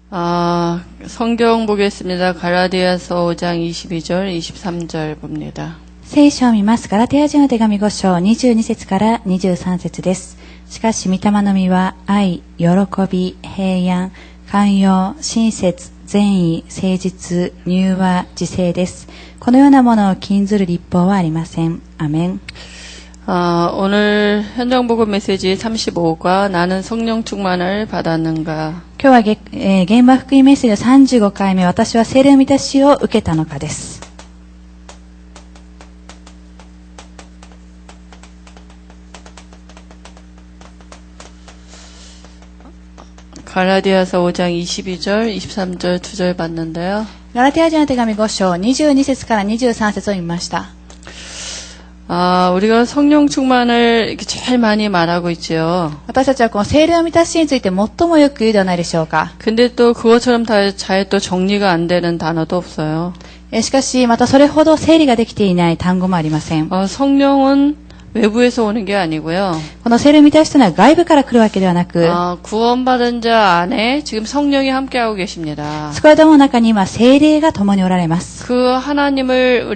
성경 보겠습니다. 갈라디아서 5장 22절, 23절 봅니다. 聖書を見ます。ガラテヤ人の手紙5章22節から23節です。しかし、御霊の実は愛、喜び、平安、寛容、親切、善意、誠実、柔和、自制です。このようなものを禁ずる立法はありません。アメン。 오늘 현장복음 메시지 35가 나는 성령 충만을 받았는가. 今日は現場福音メッセージ35回目、私は聖霊の満たしを受けたのかです。 갈라디아서 5장 22절, 23절 2절 봤는데요. ガラテヤ人の手紙5章22節から23節を見ました。 우리가 성령 충만을 이렇게 제일 많이 말하고 있죠. 私たちはこの聖霊の満たしについて最もよく言うではないでしょうか。 근데 또 그것처럼 잘 또 정리가 안 되는 단어도 없어요. しかし、またそれほど整理ができていない単語もありません。 성령은 외부에서 오는 게 아니고요. この聖霊の満たしというのは外部から来るわけではなく、 구원받은 자 안에 지금 성령이 함께하고 계십니다. 救われた者の中に今聖霊が共におられます。 그 하나님을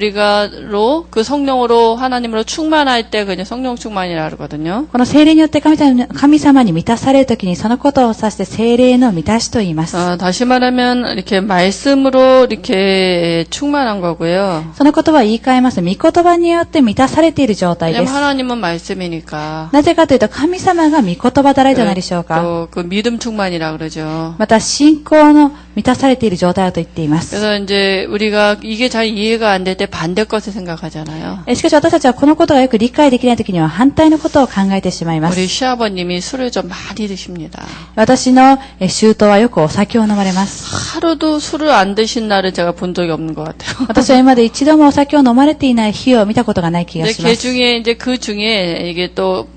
그 성령으로 하나님으로 충만할 때 그냥 성령 충만이라 그러거든요. この聖霊によって神様に満たされるときにそのことを指して聖霊の満たしと言います。 다시 말하면 이렇게 말씀으로 이렇게 충만한 거고요. その言葉を言い換えます。御言葉によって満たされている状態です。 하나님은 말씀이니까. なぜかというと神様が御言葉だられじゃないでしょうか。 또 그 믿음 충만이라 그러죠. また信仰の満たされている状態だと言っています。 그래서 이제 우리가 이게 잘 이해가 안 될 때 반대 것을 생각하잖아요. しかし私たちはこのことがよく理解できないときには反対のことを考えてしまいます。 우리 시아버님이 술을 좀 많이 드십니다. 私の舅はよくお酒を飲まれます。 하루도 술을 안 드신 날을 제가 본 적이 없는 것 같아요. 私は今まで一度もお酒を飲まれていない日を見たことがない気がします。 그 중에 이게 또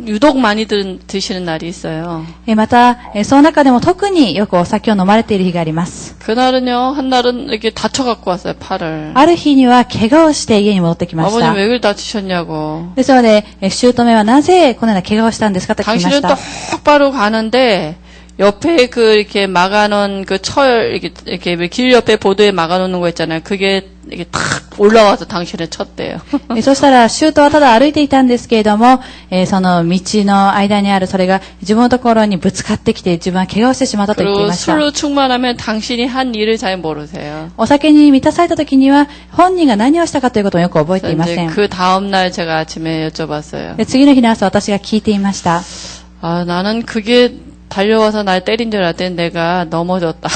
유독 많이 드시는 날이 있어요. また、その中でも特によくお酒を飲まれている日があります。 그날은요, 한날은 이렇게 다쳐 갖고 왔어요, 팔을. ある日には怪我をして家に戻ってきました。 아버님 왜 그렇게 다치셨냐고. ですので、姑はなぜこのような怪我をしたんですかと聞きまし 당신은 た。 똑바로 가는데 옆에 이렇게 막아놓은 이렇게 길 옆에 보도에 막아놓는 거 있잖아요. 그게 이게 탁 올라와서 당신을 쳤대요. そしたら、舅はただ歩いていたんですけれども、その道の間にあるそれが自分のところにぶつかってきて自分は怪我をしてしまったと言ってい 그리고 ました。 술로 충만하면 당신이 한 일을 잘 모르세요. お酒に満たされた時には本人が何をしたかということをよく覚えていません。 그 다음날 제가 아침에 여쭤봤어요. で次の日の朝私が聞いていました。 나는 그게 달려와서 날 때린 줄 알았더니 내가 넘어졌다.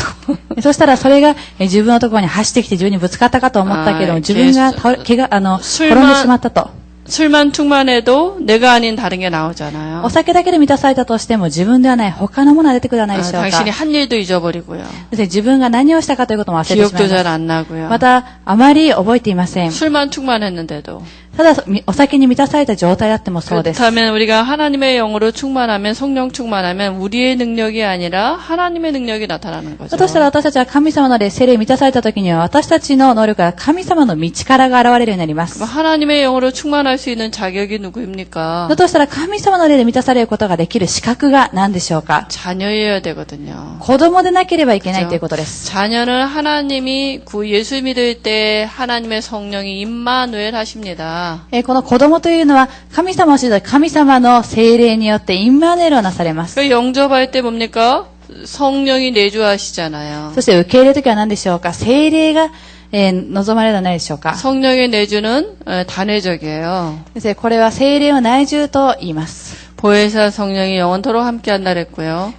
そしたらそれが自分のところに走ってきて自分にぶつかったかと思ったけども自分が転んでしまったと。 술만 충만해도 내가 아닌 다른 게 나오잖아요. お酒だけで満たされたとしても自分ではない他のものが出てくるではないでしょうか。 당신이 한 일도 잊어버리고요. 自分が何をしたかということも忘れてしまい 기억도 ま 잘 す。 안 나고요. またあまり覚えていません。 술만 충만했는데도. ただお酒に満たされた状態であってもそうです。 그렇다면 우리가 하나님의 영으로 충만하면 성령 충만하면 우리의 능력이 아니라 하나님의 능력이 나타나는 거죠. としたら私たちは神様の霊、聖霊に満たされた時には私たちの能力が神様の道からが現れるようになります。 하나님의 영으로 충만할 수 있는 자격이 누구입니까? だとしたら神様の霊で満たされることができる資格が何でしょうか。 자녀여야 되거든요. 子供でなければいけないということです。 자녀는 하나님이 예수 믿을 때 하나님의 성령이 임마누엘 하십니다. この子供というのは神様を知ると神様の聖霊によってインマヌエルをなされます。 영접할 때 뭡니까? 성령이 내주하시잖아요. そして受け入れるときは何でしょうか。聖霊が望まれるのは何でしょうか。 성령의 내주는 단회적이에요. これは聖霊を内住と言います。 보혜사 성령이 영원토록 함께한다 그랬고요.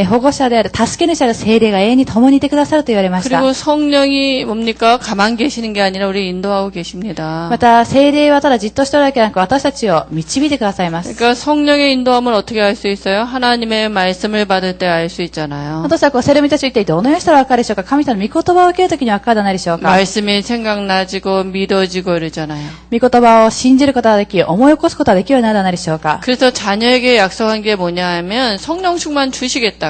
保護者である助け主である聖霊が永遠に共にいてくださると言われました。 그리고 성령이 뭡니까? 가만 계시는 게 아니라 우리 인도하고 계십니다. また聖霊はただじっとしておるだけでなく私たちを導いてくださいます。 그러니까 성령의 인도함을 어떻게 알 수 있어요? 하나님의 말씀을 받을 때 알 수 있잖아요. 私は聖霊に満たして一体どのようにしたらわかるでしょうか。神様の御言葉を受けるときにわかるではないでしょうか。 말씀이 생각나지고 믿어지고 이러잖아요. 御言葉を信じることができ、思い起こすことができるようになるではないでしょうか。 그래서 자녀에게 약속한 게 뭐냐 하면 성령 충만 주시겠다고요.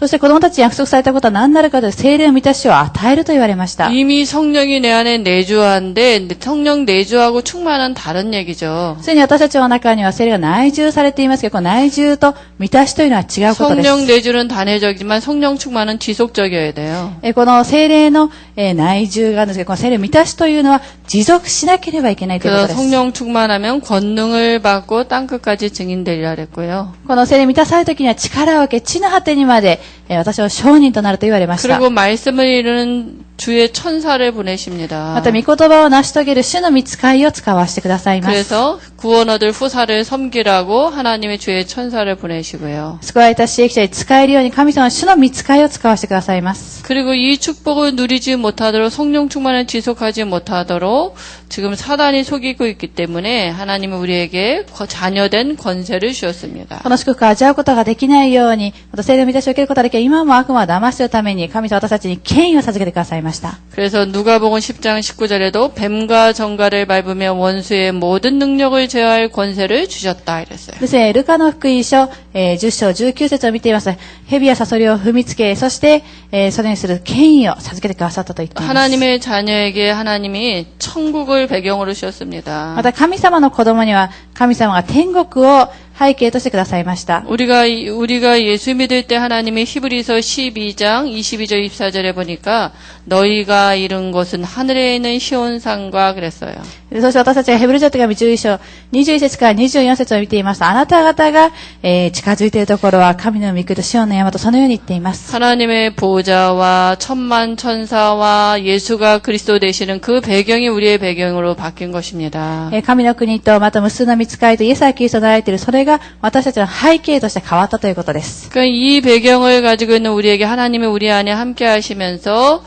そして子供たちに約束されたことは何なるかという聖霊の満たしを与えると言われました。 이미 성령이 내 안에 내주한데 성령 내주하고 충만은 다른 얘기죠. すでに私たちの中には聖霊が内住されていますけど、この内住と満たしというのは違うことです。 성령 내주는 단회적이지만 성령 충만은 지속적이어야 돼요. この聖霊の内住があるんですけど、この聖霊満たしというのは持続しなければいけないということ 그래서 です。 성령 충만하면 권능을 받고 땅끝까지 증인되리라 그랬고요. この聖霊満たされるときには力を受け、地の果てにまで私は証人となると言われました。 그리고 말씀을 이루는 주의 천사를 보내십니다. また、御言葉を成し遂げる主の御使いを使わせてくださいます。 그래서 구원 얻을 후사를 섬기라고 하나님의 주의 천사를 보내시고요. 救われた死益者に使えるように神様は主の御使いを使わせてくださいます。 그리고 이 축복을 누리지 못하도록 성령 충만을 지속하지 못하도록 지금 사단이 속이고 있기 때문에 하나님은 우리에게 자녀된 권세를 주셨습니다. この祝福を味わうことができないように、また聖霊の満たしを受けることができる今も悪魔を騙すために神様は私たちに権威を授けてくださいました。 그래서 누가복음 10장 19절에도 뱀과 정갈을 밟으며 원수의 모든 능력을 제어할 권세를 주셨다 이랬어요. ですね、ルカの福音書、10章19節を見ています。蛇やサソリを踏みつけ、そして、それにする権威を授けてくださったと言っています。 하나님의 자녀에게 하나님이 천국을 배경으로 주셨습니다. また神様の子供には神様が天国を背景としてくださいました。 우리가 예수 믿을 때 하나님이 히브리서 12장 22절 24절에 보니까 너희가 이룬 것은 하늘에 있는 시온산과 그랬어요. そして私たちがヘブル書手紙11章21節から24節を見ていますと、あなた方が、近づいているところは神の御国シオンの山とそのように言っています。 하나님의 보좌와 천만 천사와 예수가 그리스도 되시는 그 배경이 우리의 배경으로 바뀐 것입니다. 神の国とまた無数の御使いとイエスがキリストとなられている、それが私たちの背景として変わったということです。 그러니까 이 배경을 가지고 있는 우리에게 하나님이 우리 안에 함께 하시면서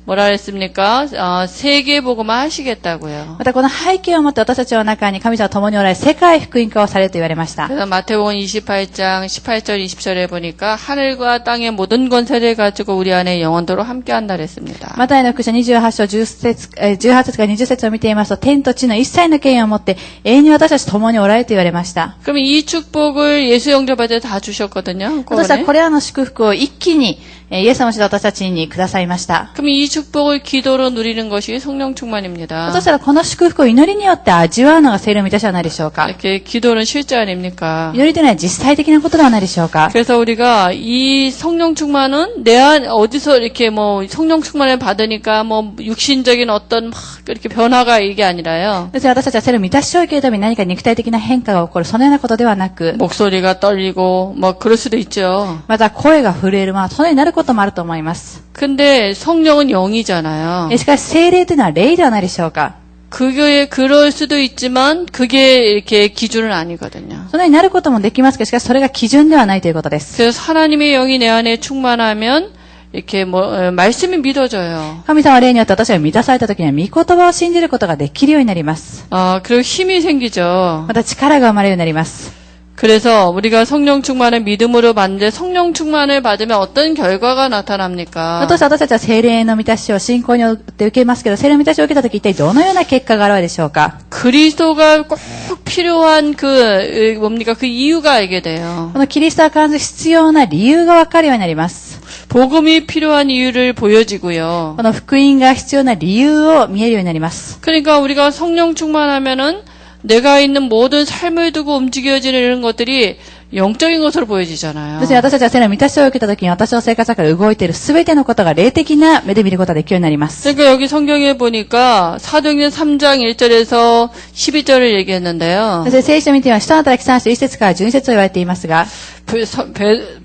뭐라 했습니까? 세계 복음화 하시겠다고요. またこの背景を持って私たちの中に神様は共におられ世界福音化をされると言われました。 그래서 마태복음 28장 18절 20절에 보니까 하늘과 땅의 모든 권세를 가지고 우리 안에 영원토록 함께 한다 그랬습니다. マタイの福音書28章18節から20節を見ていますと、天と地の一切の権威を持って永遠に私たち共におられると言われました。 그럼 이 축복을 예수 영접할 때 다 주셨거든요. 私はこれらの祝福を一気にイエス様の死で私たちにくださいました。 그럼 이 축복을 기도로 누리는 것이 성령 충만입니다. そしたらこの祝福を祈りによって味わうのが聖霊の満たしではないでしょうか。 이렇게 기도는 실제 아닙니까? 祈りというのは実際的なことではないでしょうか。 그래서 우리가 이 성령 충만은 내 안 어디서 이렇게 뭐 성령 충만을 받으니까 뭐 육신적인 어떤 막 이렇게 변화가 이게 아니라요. ですから私たちは聖霊の満たしを受けるために何か肉体的な変化が起こる、そのようなことではなく、 목소리가 떨리고 뭐 그럴 수도 있죠. また声が震える、そのようになることもあると思います。 근데 성령은 영이잖아요. しかし聖霊というのは霊ではないでしょうか。 그게 그럴 수도 있지만 그게 이렇게 기준은 아니거든요. そのようになることもできますけど、しかしそれが基準ではないということです。 그래서 하나님의 영이 내 안에 충만하면 이렇게 뭐 말씀이 믿어져요. 神様は霊によって私が満たされた時には御言葉を信じることができるようになります。 그리고 힘이 생기죠. また力が生まれるようになります。 그래서 우리가 성령 충만을 믿음으로 받는데 성령 충만을 받으면 어떤 결과가 나타납니까? 私たちは聖霊の満たしを信仰によって受けますけど、聖霊の満たしを受けた時一体どのような結果が現れるでしょうか。 그리스도가 꼭 필요한 뭡니까? 그 이유가 알게 돼요. このキリストが必ず必要な理由がわかるようになります。 복음이 필요한 이유를 보여지고요. この福音が必要な理由を見えるようになります。 그러니까 우리가 성령 충만하면은 내가 있는 모든 삶을 두고 움직여지는 이런 것들이 영적인 것으로 보여지잖아요. 私たちは聖霊の満たしを受けた時に私の生活から動いている全てのことが霊的な目で見ることができるようになります。 그러니까 여기 성경에 보니까 사도행전 3장 1절에서 12절을 얘기했는데요. 聖書を見ては使徒の働き3章1節から12節を言われていますが、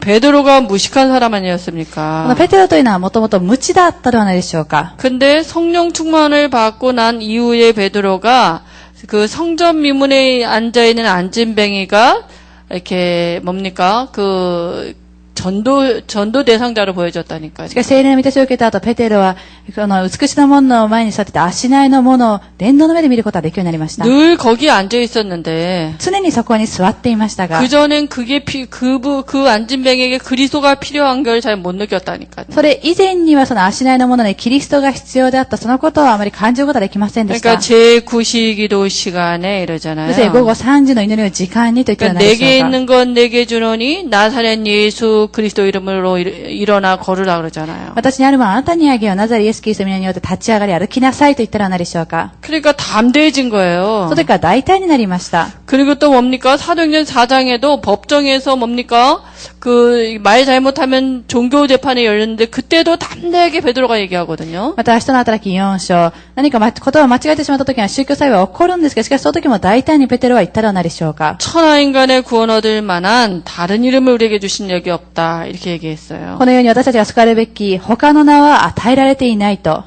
베드로가 무식한 사람 この 아니었습니까? ペテロというのはもともと無知だったではないでしょうか。 근데 성령 충만을 받고 난 이후에 베드로가 그 성전 미문에 앉아 있는 안진뱅이가 이렇게 뭡니까? 그 전도 대상자로 보여졌다니까요. しかし聖霊の満たしを受けた後、ペテロはこの美しなものの前に座っていた足内のものを伝道の目で見ることができるようになりました。 늘 거기 앉아 있었는데 常にそこに座っていましたが、 그전엔 그 안진뱅에게 그리스도가 필요한 걸 잘 못 느꼈다니까요. それ以前にはその足内のものにキリストが必要であった、そのことをあまり感じることができませんでした。 그러니까 제9시 기도 시간에 이러잖아요. そして午後3時の祈りの時間にと言っては 그러니까 ないでしょ 내게 うか。 있는 건 내게 주노니 나사렛 예수 예수 그리스도 이름으로 일어나 걸으라 그러잖아요. 私にあるものあなたにあげよう。ナザレイエスキリストの皆によって立ち上がり歩きなさいと言ったら何でしょうか。 그러니까 담대해진 거예요. それから大胆になりました。 그리고 또 뭡니까? 사도행전 4장에도 법정에서 뭡니까? 그 말 잘못하면 종교 재판이 열렸는데 그때도 담대하게 베드로가 얘기하거든요. また、使徒の働き4章。何か言葉を間違えてしまった時には宗教裁判は起こるんですが、しかしその時も大胆にペテロは言ったら何でしょうか。 천하 인간의 구원 얻을 만한 다른 이름을 우리에게 주신 적이 없다. 이렇게 얘기했어요. このように私たちが救われるべき他の名は与えられていないと。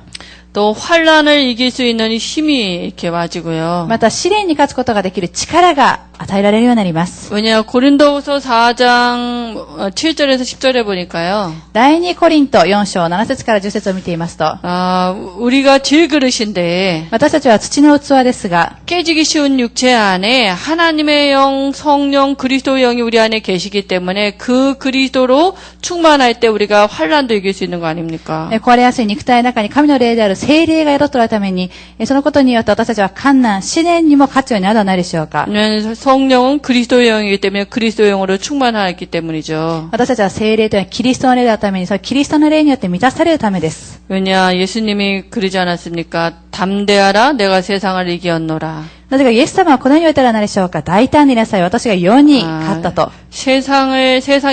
또 환란을 이길 수 있는 힘이 이렇게 와지고요. また試練に勝つことができる力が与えられるようになります。 왜냐 고린도후서 4장 7절에서 10절에 보니까요. 第2コリント4章7節から10節を見ていますと、 우리가 질그릇인데 私たちは土の器ですが、 깨지기 쉬운 육체 안에 하나님의 영, 성령, 그리스도의 영이 우리 안에 계시기 때문에 그 그리스도로 충만할 때 우리가 환란도 이길 수 있는 거 아닙니까? 壊れやすい肉体の中に神の霊である聖霊が宿っておられるために、そのことによって私たちは困難、試練にも勝つようになるのではないでしょうか。 성령은 그리스도의 영이기 때문에 그리스도의 영으로 충만하기 때문이죠. 私たちは聖霊というのはキリストの霊であるために、そのキリストの霊によって満たされるためです。 왜냐 예수님이 그러지 않았습니까? 담대하라 내가 세상을 이기었노라. なぜかイエス様はこのように言われたら何でしょうか。大胆になさい。私が世に勝ったと。 세상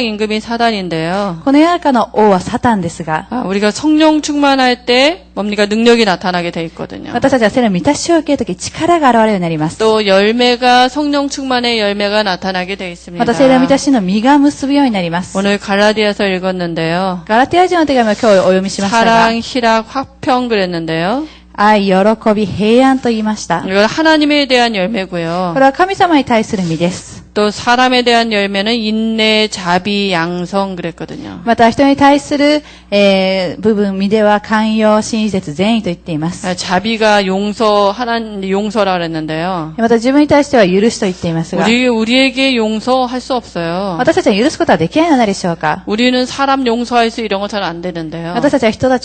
임금이 사단인데요. この世の中の王はサタンですが、 우리가 성령 충만할 때 뭡니까? 능력이 나타나게 돼 있거든요. 私たちは聖霊の満たしを受けるとき力が現れるようになります。 또 열매가 성령 충만의 열매가 나타나게 돼 있습니다. また聖霊の満たしの実が結ぶようになります。 오늘 갈라디아서 읽었는데요. ガラティア人の手紙を今日お読みしましたが、 사랑, 희락, 화평 그랬는데요. 愛、喜び、平安と言いました。 이건 하나님에 대한 열매고요. これは神様に対する実です。 또 사람에 대한 열매는 인내, 자비, 양성 그랬거든요. また人に対する、部分、実では寛容、親切、善意と言っています。 자비가 용서라 그랬는데요. また自分に対しては許しと言っていますが、 우리에게 용서할 수 없어요. 私たちは許すことはできないのでしょうか。 우리는 사람 용서할 수 이런 거 잘 안 되는데요. 私たちは人た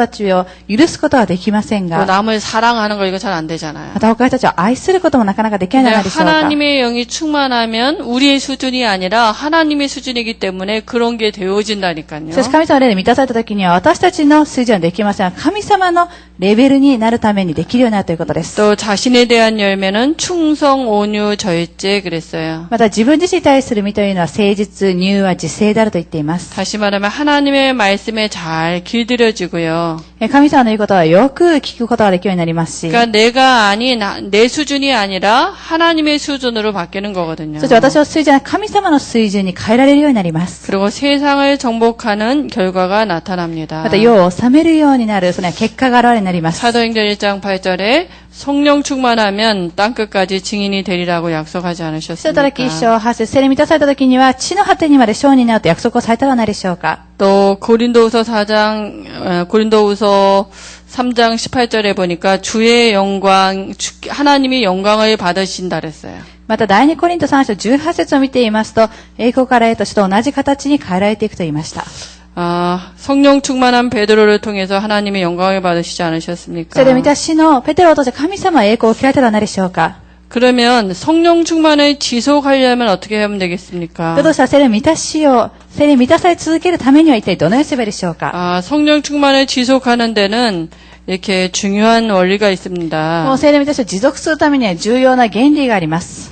ちを許すことはできません 또 が、 남을 사랑하는 거 이거 잘 안 되잖아요. また他の人たちを愛することもなかなかできないのではないでしょうか。 하나님의 영이 충만하면 우리의 수준이 아니라 하나님의 수준이기 때문에 그런 게 되어진다니까요. しかし神様の霊で満たされた時には私たちの水準はできませんが、神様のレベルになるためにできるようになるということです。 또 자신에 대한 열매는 충성, 온유, 절제 그랬어요. また自分自身に対する実というのは誠実、柔和、自制であると言っています。 다시 말하면 하나님의 말씀에 잘 길들여지고요. 神様の言うことはよく聞くことができるようになりますし、 그러니까 내 수준이 아니라 하나님의 수준으로 바뀌는 거거든요. そして私の水準は神様の水準に変えられるようになります。 그리고 세상을 정복하는 결과가 나타납니다. また世を治めるようになる、その結果が現れになります。 사도행전 1장 8절에 성령 충만하면 땅끝까지 증인이 되리라고 약속하지 使徒 않으셨습니까? 働き一章8節、聖霊満たされた時には地の果てにまで証人になると約束をされたのではないでしょうか。 또 고린도후서 3장 18절에 보니까 주의 영광, 하나님이 영광을 받으신다 그랬어요. また第2コリント3章18節を見ていますと、栄光からへと主と同じ形に変えられていくと言いました。 성령 충만한 베드로를 통해서 하나님의 영광을 받으시지 않으셨습니까? それで満たしのペテロを通して神様は栄光を受けられたのではないでしょうか。 그러면 성령 충만을 지속하려면 어떻게 하면 되겠습니까? どうしたら聖霊満たされ続けるためには一体どのようにすればいいでしょうか。 성령 충만을 지속하는 데는 이렇게 중요한 원리가 있습니다. 聖霊満たしを持続するためには重要な原理があります。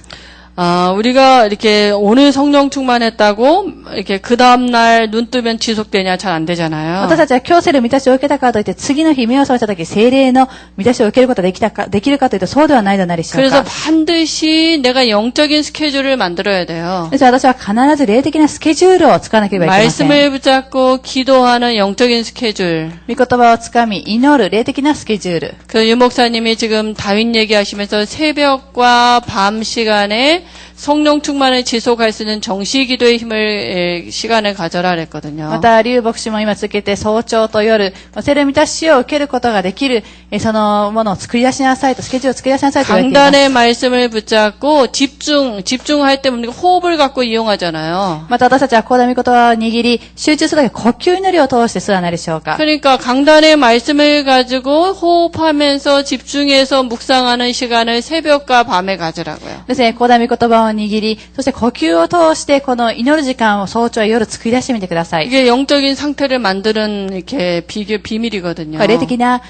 우리가 이렇게 오늘 성령 충만했다고 이렇게 그 다음날 눈 뜨면 지속되냐 잘 안 되잖아요. 私たちは今日聖霊満たしを受けたからといって次の日目を覚めた時聖霊の満たしを受けることができるかというとそうではないのではないでしょう 그래서 か。 반드시 내가 영적인 스케줄을 만들어야 돼요. ですから私は必ず霊的なスケジュールを使わなければいけません。 말씀을 붙잡고 기도하는 영적인 스케줄. 御言葉をつかみ祈る霊的なスケジュール。 그 유목사님이 지금 다윗 얘기하시면서 새벽과 밤 시간에 성령 충만을 지속할 수 있는 정시 기도의 시간을 가져라 그랬거든요. また、劉牧師も今続けて早朝と夜、聖霊満たしを受けることができる、そのものを作り出しなさいと、スケジュールを作り出しなさいと言われています。 강단의 말씀을 붙잡고 집중할 때 뭡니까? 호흡을 갖고 이용하잖아요. また私たちは講談御言葉を握り、集中するとき呼吸祈りを通してすらないでしょうか。 그러니까 강단의 말씀을 가지고 호흡하면서 집중해서 묵상하는 시간을 새벽과 밤에 가지라고요. ですね、講談御言葉をを握り、そして呼吸を通してこの祈る時間を早朝や夜作り出してみてください。 이게 영적인 상태를 만드는 이렇게 비밀이거든요. 霊的な、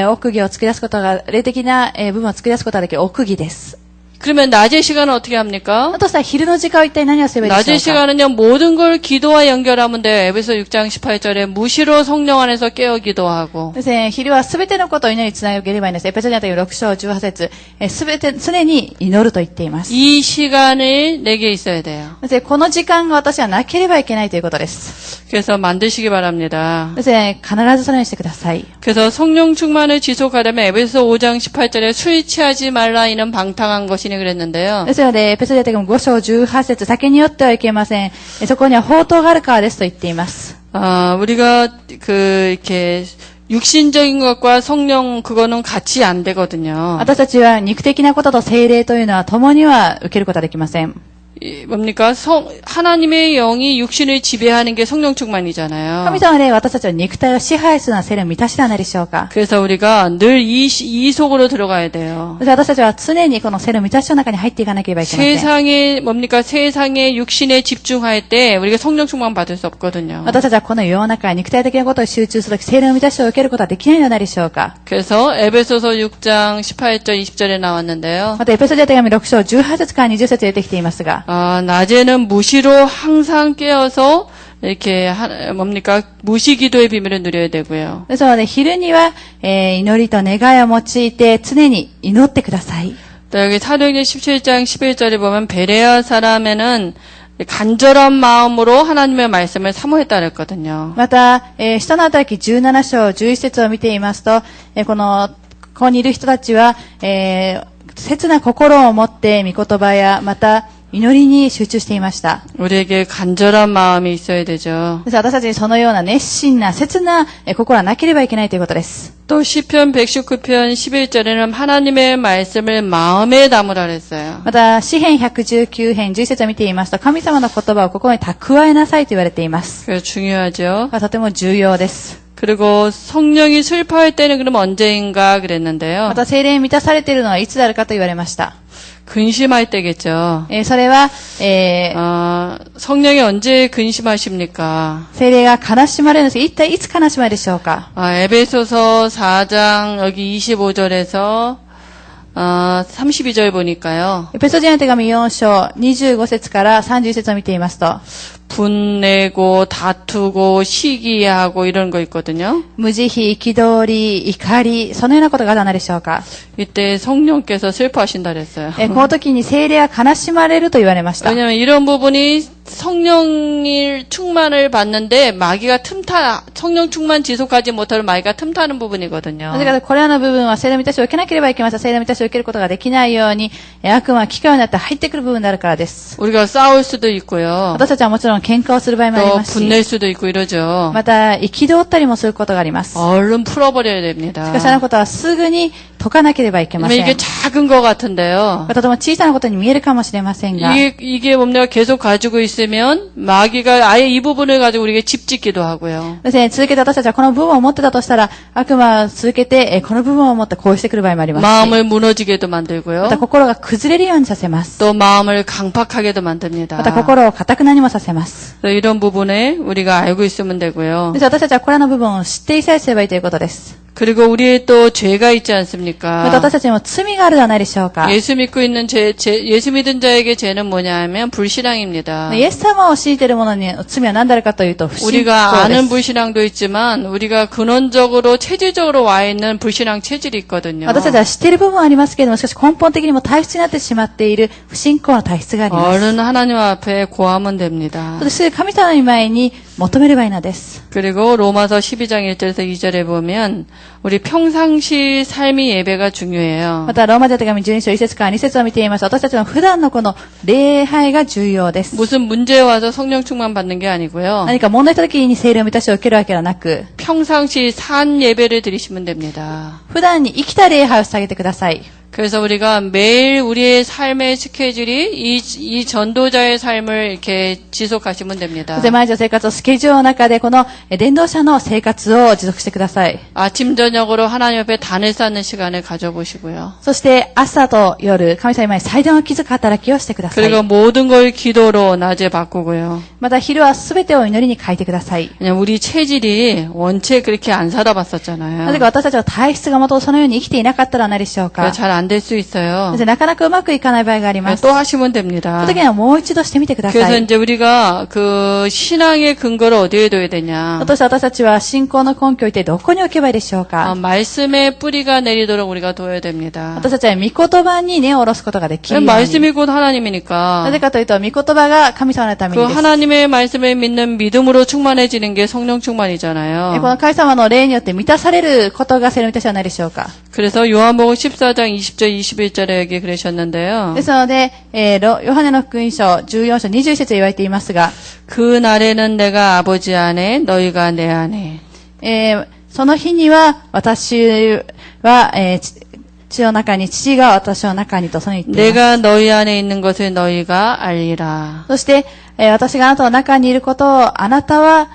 奥義を作り出すことが、霊的な、部分を作り出すことができる奥義です。 그러면 낮의 시간은 어떻게 합니까? だとしたら昼の時間は一体何をすればいいで 낮의 しょうか。 시간은요, 모든 걸 기도와 연결하면 돼요. 에베소 6장 18절에 무시로 성령 안에서 깨어 기도하고. ですね、昼はすべてのことを祈りにつなげればいいんです。エペソビトの6章18節、すべて、常に祈ると言っています。 이 시간이 내게 있어야 돼요. ですね、この時間が私はなければいけないということです。 그래서 만드시기 바랍니다. ですね、必ずそのようにしてください。 그래서 성령 충만을 지속하려면 에베소 5장 18절에 술 취하지 말라 이는 방탕한 것이니 그랬는데요. ですので、エペソビトの5章18節、酒によってはいけません。そこには法灯があるからですと言っています。 우리가 이렇게 육신적인 것과 성령 그거는 같이 안 되거든요. 私たちは肉的なことと聖霊というのは共には受けることはできません。 뭡니까? 하나님의 영이 육신을 지배하는 게 성령 충만이잖아요. 神様で私たちは肉体を支配するのは聖霊の満たしではないでしょうか。 그래서 우리가 늘 이 속으로 들어가야 돼요. 私たちは常にこの聖霊の満たしの中に入っていかなければいけません。 세상의 육신에 집중할 때 우리가 성령 충만 받을 수 없거든요. 私たちはこの世の中、肉体的なことを集中するとき、聖霊の満たしを受けることはできないのではないでしょうか。 그래서 에베소서 6장 18절 20절에 나왔는데요. また、エペソビト手紙6章18節から20節出てきていますが、 낮에는 무시로 항상 깨어서 이렇게 무시 기도의 비밀을 누려야 되고요. ですので、昼には、祈りと願いを用いて常に祈ってください。 또 여기 사도행전 17장 11절에 보면 베레아 사람에는 간절한 마음으로 하나님의 말씀을 사모했다 그랬거든요. また、使徒の働き17章11節を見ていますと、ここにいる人たちは、切な心を持って御言葉や、また、祈りに集中していました。 우리에게 간절한 마음이 있어야 되죠. です私たちにそのような熱心な切な心はなければいけないということです。 또 시편 119편 11절에는 하나님의 말씀을 마음에 담으라 그랬어요. また、詩編119編11節を見ていますと、神様の言葉を心に蓄えなさいと言われています。 그래서 중요하죠. とても重要です。 그리고 성령이 슬퍼할 때는 그럼 언제인가 그랬는데요. また、聖霊に満たされているのはいつであるかと言われました。 근심할 때겠죠. それは、성령이 언제 근심하십니까? 聖霊が悲しまれるんですが、一体いつ悲しまれるでしょうか。 에베소서 4장 여기 25절에서 32절 보니까요. エペソビトの手紙4章25節から31節を見ていますと、 분내고 다투고 시기하고 이런 거 있거든요. 無慈悲、憤り、怒り、そのようなことがあるのでしょうか。 이때 성령께서 슬퍼하신다 그랬어요. この時に聖霊は悲しまれると言われました。 왜냐면 이런 부분이 성령의 충만을 받는데 마귀가 성령 충만 지속하지 못하는 마귀가 틈타는 부분이거든요. なぜかというとこれらの部分は聖霊の満たしを受けなければいけません。聖霊の満たしを受けることができないように、悪魔は機会になって入ってくる部分であるからです。 우리가 싸울 수도 있고요. 私たちはもちろん喧嘩をする場合もあり 또 ますし、 분낼 수도 있고 이러죠. また、憤ったりもすることがあります。 얼른 풀어버려야 し 됩니다. かし、そのことはすぐに解かなければいけません。 이게 작은 것 같은데요. とても小さなことに見えるかもしれませんが、 이게 몸내가 계속 가지고 있으면 마귀가 아예 이 부분을 가지고 우리에게 집짓기도 하고요. ですね、続けて私たちはこの部分を持ってたとしたら、悪魔は続けて、この部分を持ってこうしてくる場合もありますし、 마음을 무너지게도 ま 만들고요. た心が崩れるようにさせます。 또 마음을 강팍하게도 만듭니다. また心を固くなにもさせます。 그래서 이런 부분에 우리가 알고 있으면 되고요. です私たちはこれらの部分を知っていさえすればいいということです。 그리고 우리의 또 죄가 있지 また 않습니까? 私たちにも罪があるではないでしょうか。 예수 믿고 있는 예수 믿은 자에게 죄는 뭐냐 하면 불신앙입니다. イエス様を信じている者に罪は何であるかというと不信仰 우리가 で 아는 す。 불신앙도 있지만 우리가 근원적으로 체질적으로 와 있는 불신앙 체질이 있거든요. 私たちは知っている部分はありますけれども、しかし根本的にも体質になってしまっている不信仰の体質があります。 얼른 하나님 앞에 고하면 됩니다. そして神様の前に求めればいいのです。 그리고 로마서 12장 1절에서 2절에 보면 우리 평상시 삶의 예배가 중요해요. また、ローマ人の手紙12章1節から2節を見ていますと、私たちの普段のこの礼拝が重要です。 무슨 문제 와서 성령 충만 받는 게 아니고요. 何か問題した時に聖霊の満たしを受けるわけではなく、 평상시 산 예배를 드리시면 됩니다. 普段に生きた礼拝を捧げてください。 그래서 우리가 매일 우리의 삶의 스케줄이 이 전도자의 삶을 이렇게 지속하시면 됩니다. で、毎日の生活をスケジュールの中で、この伝道者の生活を持続してください。 아침 저녁으로 하나님 앞에 단을 쌓는 시간을 가져보시고요. そして、朝と夜、神様に祭壇を築く働きをしてください。 그리고 모든 걸 기도로 낮에 바꾸고요. また、昼はすべてを祈りに変えてください。 그냥 우리 체질이 원체 그렇게 안 な 살아봤었잖아요. ぜか私たちは体質がもとそのように生きていなかったら何でしょうか。 잘 안 될 수 있어요. そしてなかなかうまくいかない場合があります。 또 하시면 됩니다. その時にはもう一度してみてくだ 그래서 さい。 이제 우리가 그 신앙의 근거를 어디에 둬야 되냐? そして私たちは信仰の根拠を一体どこに置けばいいでしょうか。 말씀의 뿌리가 내리도록 우리가 둬야 됩니다. 私たちは御言葉に根を下ろすことができるように。 말씀이 곧 하나님이니까 なぜかというと、御言葉が神様のため 그 にです。 하나님의 말씀을 믿는 믿음으로 충만해지는 게 성령 こ 충만이잖아요. の神様の霊によって満たされることが聖霊の満たしはないでしょうか。 그래서 요한복음 14장 20절 21절에 얘기 그러셨는데요. ですので、ヨハネの福音書14章21節で言われていますが、 그 날에는 내가 아버지 안에 너희가 내 안에 その日には私は、父の中に、父が私の中にとそのように言っています。 내가 너희 안에 있는 것을 너희가 알리라. そして、私があなたの中にいることをあなたは、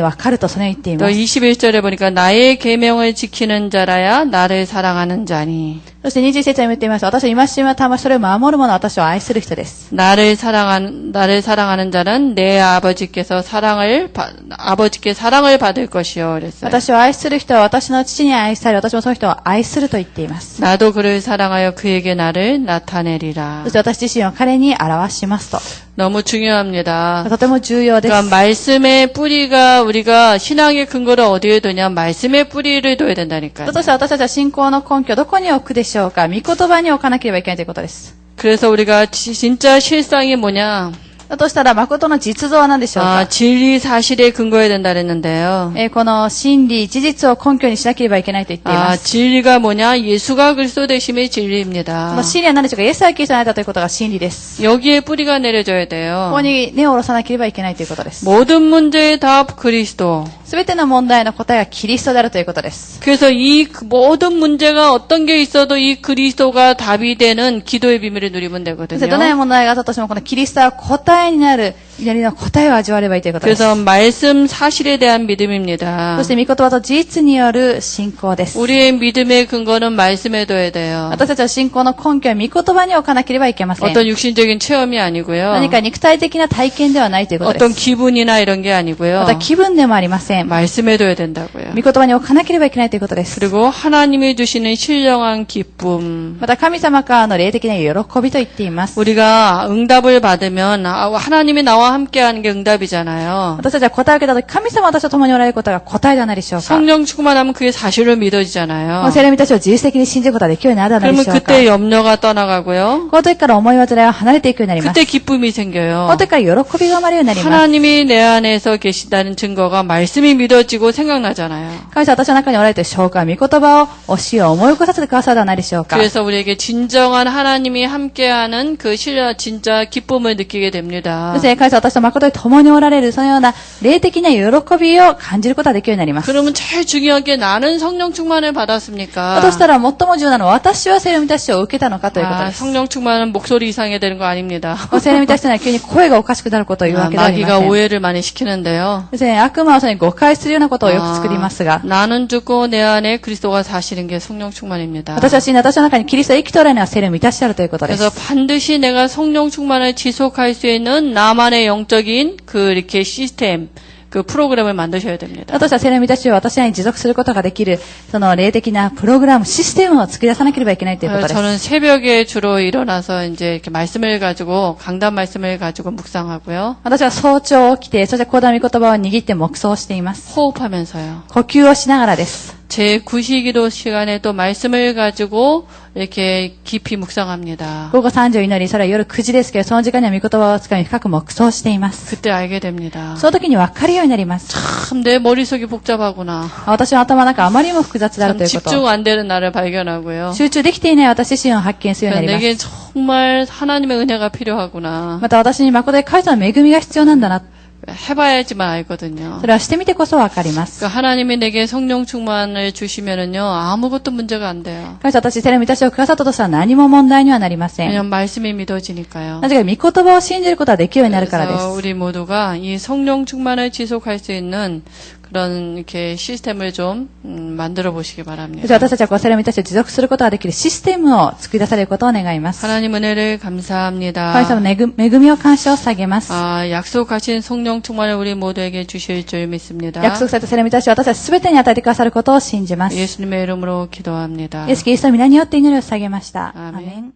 わかるとそのように言ってい 또 ます。 21절에 보니까 나의 계명을 지키는 자라야 나를 사랑하는 자니. そして21節にも言っています。私は戒めは魂それを守る者は私を愛する人です。 나를 사랑하는 자는 내 아버지께 사랑을 받을 것이요. 그랬어요. 私を愛する人は私の父に愛され、私もその人を愛すると言っています。 나도 그를 사랑하여 그에게 나를 나타내리라. そして私自身を彼に表しますと。 너무 중요합니다. とても重要です。 그러니까 말씀의 뿌리가 우리가 신앙의 근거를 어디에 두냐? 말씀의 뿌리를 둬야 된다니까요. そして私たちは信仰の根拠をどこに置くでしょうか。御言葉に置かなければいけないということです。 그래서 우리가 진짜 실상이 뭐냐? だとしたら誠の実像は何でしょうか。 진리 사실에 근거해야 된다 그랬는데요. この真理、事実を根拠にしなければいけないと言っています。 진리가 뭐냐? 예수가 그리스도 되심이 そ 진리입니다. の真理は何でしょうか。イエスはキリストになったということが真理です。 여기에 뿌리가 내려져야 こ 돼요. こに根を下ろさなければいけないということです。 모든 문제의 답 그리스도. すべての問題の答えはキリストであるということです。 그래서 이 모든 문제가 어떤 게 있어도 이 그리스도가 답이 되는 기도의 비밀을 누리면 そして 되거든요. どのような問題があったとしても、このキリストは答えになる、祈りの答えを味わえればいいということです。 그래서 말씀 사실에 대한 믿음입니다. そして御言葉と事実による信仰です。 우리의 믿음의 근거는 말씀에 둬야 돼요. 私たちは信仰の根拠は御言葉に置かなければいけません。 어떤 육신적인 체험이 아니고요. 何か肉体的な体験ではないということで 어떤 す。 기분이나 이런 게 아니고요. また気分でもありません。 말씀에 둬야 된다고요. 御言葉に置かなければいけないということです。 그리고 하나님이 주시는 신령한 기쁨. また神様からの霊的な喜びと言っています。 우리가 응답을 받으면 하나님이 나와 함께하는 게 응답이잖아요. 私たちは答えを受けたとき、神様は私と共におられることが答えではないでしょうか。 성령 충만하면 그게 사실로 こ 믿어지잖아요. の聖霊たちを自律的に信じることができるようになるではない 그러면 でしょうか。 그때 염려가 떠나가고요. この時から思い煩いは離れていくようになります。 그때 기쁨이 こ 생겨요. の時から喜びが生まれるようになります。 하나님이 내 안에서 계시다는 증거가 말씀이 믿어지고 생각나잖아요. 神様は私の中におられている証拠は御言葉を教えを思い起こさせてくださるではないでしょうか。 그래서 우리에게 진정한 하나님이 함께하는 그 진짜 기쁨을 느끼게 됩니다. そして神様は私と誠に共におられるそのような霊的な喜びを感じることができるようになります。 그러면 제일 중요한 게 나는 성령 충만을 받았습니까? としたら最も重要なのは私は聖霊の満たしを受けたのかということです。 성령 충만은 목소리 이상해야 되는 거 아닙니다. 聖霊の満たしというのは急に声がおかしくなることを言うわけではありま 마귀가 せん。 오해를 많이 시키는데요. ですね、悪魔はそれに誤解するようなことをよく作りますが、 나는 죽고 내 안에 그리스도가 사시는 게 성령 충만입니다. 私は死んで私の中にキリストが生きておられるのは聖霊の満たしであるということで 그래서 す。 반드시 내가 성령 충만을 지속할 수 있는 나만의 영적인 이렇게 시스템, 그 프로그램을 만드셔야 됩니다. 私は聖霊の満たしを私らに持続することができる、その霊的なプログラム、システムを作り出さなければいけないということです。 저는 새벽에 주로 일어나서 이제 이렇게 말씀을 가지고 강단 말씀을 가지고 묵상하고요. 私は早朝起きて、そして講談御言葉を握って黙想しています。 호흡하면서요. 呼吸をしながらです。 제 구시기도 시간에 또 말씀을 가지고 이렇게 깊이 묵상합니다. 午後3時を祈り、それは夜9時ですけど、その時間には御言葉をつかみ深く黙想しています。 그때 알게 됩니다. その時に分かるようになります。 참 내 머릿속이 복잡하구나. 私の頭の中あまりにも複雑である 참 ということ。 집중 안 되는 나를 발견하고요. 集中できていない私自身を発見するようになりま 내게 정말 하나님의 은혜가 필요하구나. す。また私に誠で神様の恵みが必要なんだな。 해봐야지만 알거든요. それはしてみてこそわかります。 그러니까 하나님이 내게 성령 충만을 주시면은요, 아무것도 문제가 안 돼요. 神様私、聖霊の満たしをくださったとしたら何も問題にはなりません。 왜냐면 말씀이 믿어지니까요. なぜか、御言葉を信じることができるようになるからで 그래서 す。 우리 모두가 이 성령 충만을 지속할 수 있는 그런 이렇게 시스템을 좀 만들어 보시기 そして 바랍니다. 私たちはこう聖霊の満たしを持続することができるシステムを作り出されることを願います。 하나님 은혜를 神 감사합니다. 様の恵みを感謝を下げます。 아, 약속하신 성령 충만을 우리 모두에게 주실 줄 믿습니다. 約束された聖霊の満たしを私たちすべてに与えてくださることを信じます。イ 예수님의 이름으로 기도합니다. エス・キリストの皆によって祈りを下げました。 아멘. アーメン